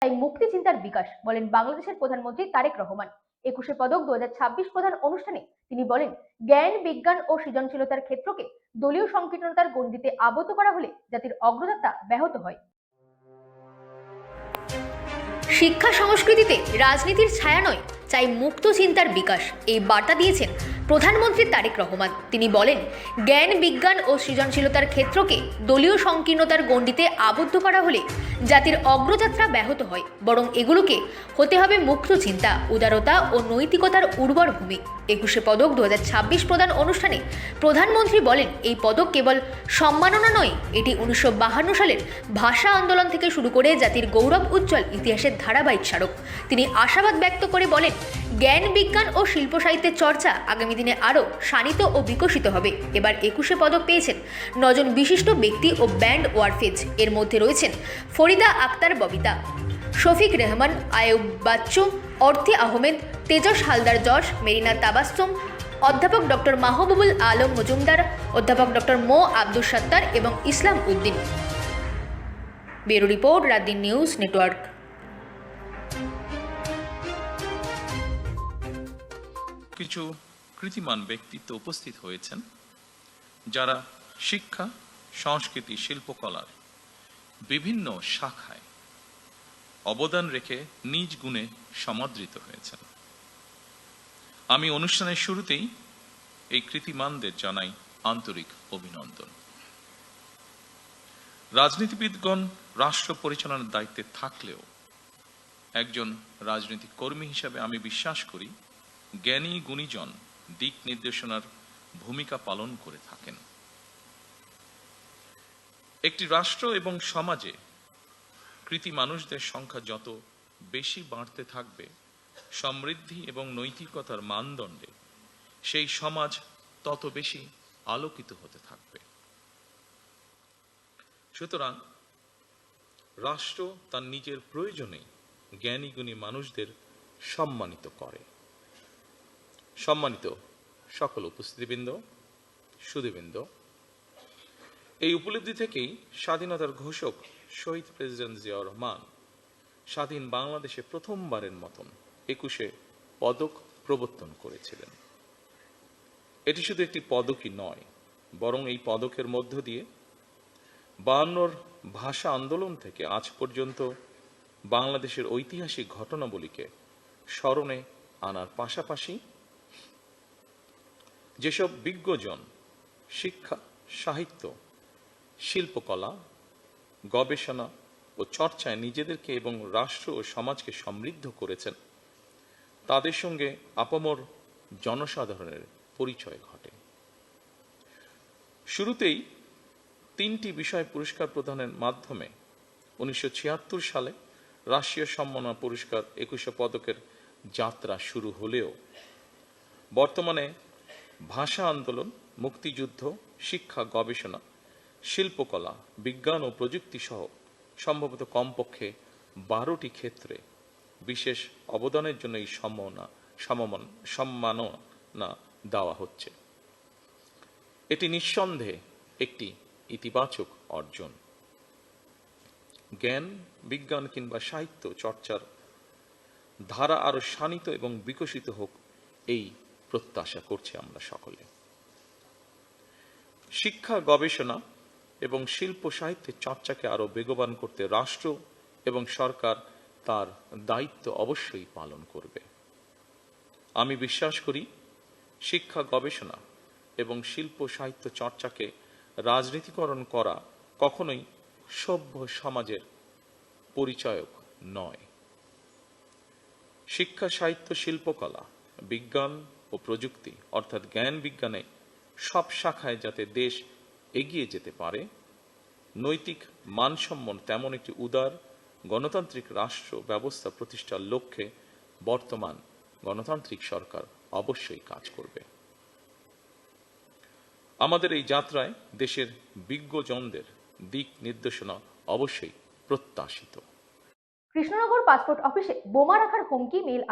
তাই মুক্তি চিন্তার বিকাশ, বলেন বাংলাদেশের প্রধানমন্ত্রী তারেক রহমান। 21শে পদক 2026 প্রধান অনুষ্ঠানে তিনি বলেন, জ্ঞান, বিজ্ঞান ও সৃজনশীলতার ক্ষেত্রকে দলীয় সংকীর্ণতার গণ্ডিতে আবদ্ধ করা হলে জাতির অগ্রযাত্রা ব্যাহত হয়। শিক্ষা সংস্কৃতিতে রাজনীতির ছায়া নয়, চাই মুক্ত চিন্তার বিকাশ, এই বার্তা দিয়েছেন প্রধানমন্ত্রী তারেক রহমান। তিনি বলেন, জ্ঞান, বিজ্ঞান ও সৃজনশীলতার ক্ষেত্রকে দলীয় সংকীর্ণতার গণ্ডিতে আবদ্ধ করা হলে জাতির অগ্রযাত্রা ব্যাহত হয়, বরং এগুলোকে হতে হবে মুক্ত চিন্তা, উদারতা ও নৈতিকতার উর্বর ভূমি। 21শে পদক 2026 প্রদান অনুষ্ঠানে প্রধানমন্ত্রী বলেন, এই পদক কেবল সম্মাননা নয়, এটি 1952 সালের ভাষা আন্দোলন থেকে শুরু করে জাতির গৌরব উজ্জ্বল ইতিহাসের ধারাবাহিক স্মারক। তিনি আশাবাদ ব্যক্ত করে বলেন, জ্ঞান, বিজ্ঞান ও শিল্প সাহিত্যের চর্চা আগামী দিনে আরও শানিত ও বিকশিত হবে। এবার 21শে পদক পেয়েছেন 9 জন বিশিষ্ট ব্যক্তি ও ব্যান্ড ওয়ারফেজ। এর মধ্যে রয়েছেন ফরিদা আক্তার ববিতা, শফিক রেহমান, আয়ুব বাচ্চু, অর্থী আহমেদ, তেজস হালদার যশ, মেরিনা তাবাসসুম, অধ্যাপক ডক্টর মাহবুবুল আলম মজুমদার, অধ্যাপক ডক্টর মো আব্দুস সাত্তার এবং ইসলাম Uddin. Bureau report, রাতদিন news network. কিছু কৃতিমান ব্যক্তিত্ব উপস্থিত হয়েছেন যারা শিক্ষা, সংস্কৃতি, শিল্পকলার বিভিন্ন শাখায় অবদান রেখে নিজ গুণে সমাদৃত হয়েছেন। আমি অনুষ্ঠানের শুরুতেই এই কৃতিমানদের জানাই আন্তরিক অভিনন্দন। রাজনীতিবিদগণ রাষ্ট্র পরিচালনার দায়িত্বে থাকলেও একজন রাজনৈতিক কর্মী হিসাবে আমি বিশ্বাস করি জ্ঞানী গুণীজন দিক নির্দেশনার ভূমিকা পালন করে থাকেন। একটি রাষ্ট্র এবং সমাজে কৃতি মানুষদের সংখ্যা যত বেশি বাড়তে থাকবে, সমৃদ্ধি এবং নৈতিকতার মানদণ্ডে সেই সমাজ তত বেশি আলোকিত হতে থাকবে। সুতরাং রাষ্ট্র তার নিজের প্রয়োজনে জ্ঞানী গুণী মানুষদের সম্মানিত করে। সম্মানিত সকল উপস্থিতিবৃন্দ, সুধীবৃন্দ, এই উপলব্ধি থেকেই স্বাধীনতার ঘোষক শহীদ প্রেসিডেন্ট জিয়াউর রহমান স্বাধীন বাংলাদেশে প্রথমবারের মতন 21শে পদক প্রবর্তন করেছিলেন। এটি শুধু একটি পদকই নয়, বরং এই পদকের মধ্য দিয়ে 52 ভাষা আন্দোলন থেকে আজ পর্যন্ত বাংলাদেশের ঐতিহাসিক ঘটনাবলীকে স্মরণে আনার পাশাপাশি যেসব বিজ্ঞজন শিক্ষা, সাহিত্য, শিল্পকলা, গবেষণা ও চর্চায় নিজেদেরকে এবং রাষ্ট্র ও সমাজকে সমৃদ্ধ করেছেন, তাদের সঙ্গে আপামর জনসাধারণের পরিচয় ঘটে। শুরুতেই 3টি বিষয় পুরস্কার প্রদানের মাধ্যমে 1976 সালে রাষ্ট্রীয় সম্মাননা পুরস্কার 21শে পদকের যাত্রা শুরু হলেও বর্তমানে ভাষা আন্দোলন, মুক্তিযুদ্ধ, শিক্ষা, গবেষণা, শিল্পকলা, বিজ্ঞান ও প্রযুক্তি সহ সম্ভবত কমপক্ষে 12টি ক্ষেত্রে বিশেষ অবদানের জন্য এই সম্মাননা দেওয়া হচ্ছে। এটি নিঃসন্দেহে একটি ইতিবাচক অর্জন। জ্ঞান, বিজ্ঞান কিংবা সাহিত্য চর্চার ধারা আরো শানিত এবং বিকশিত হোক, এই প্রত্যাশা করছি আমরা সকলে। শিক্ষা, গবেষণা এবং শিল্প সাহিত্যের চর্চাকে আরো বেগবান করতে রাষ্ট্র এবং সরকার তার দায়িত্ব অবশ্যই পালন করবে। আমি বিশ্বাস করি শিক্ষা, গবেষণা এবং শিল্প সাহিত্য চর্চাকে রাজনীতিকরণ করা কখনোই সভ্য সমাজের পরিচায়ক নয়। শিক্ষা, সাহিত্য, শিল্পকলা, বিজ্ঞান ও প্রযুক্তি অর্থাৎ জ্ঞান বিজ্ঞানে সব শাখায় যাতে দেশ এগিয়ে যেতে পারে, নৈতিক মানসম্পন্ন তেমন একটি উদার গণতান্ত্রিক রাষ্ট্র ব্যবস্থা প্রতিষ্ঠার লক্ষ্যে বর্তমান গণতান্ত্রিক সরকার অবশ্যই কাজ করবে। আমাদের এই যাত্রায় দেশের বিজ্ঞজনদের দিক নির্দেশনা অবশ্যই প্রত্যাশিত। কৃষ্ণনগর পাসপোর্ট অফিসে বোমা রাখার হুমকি মেল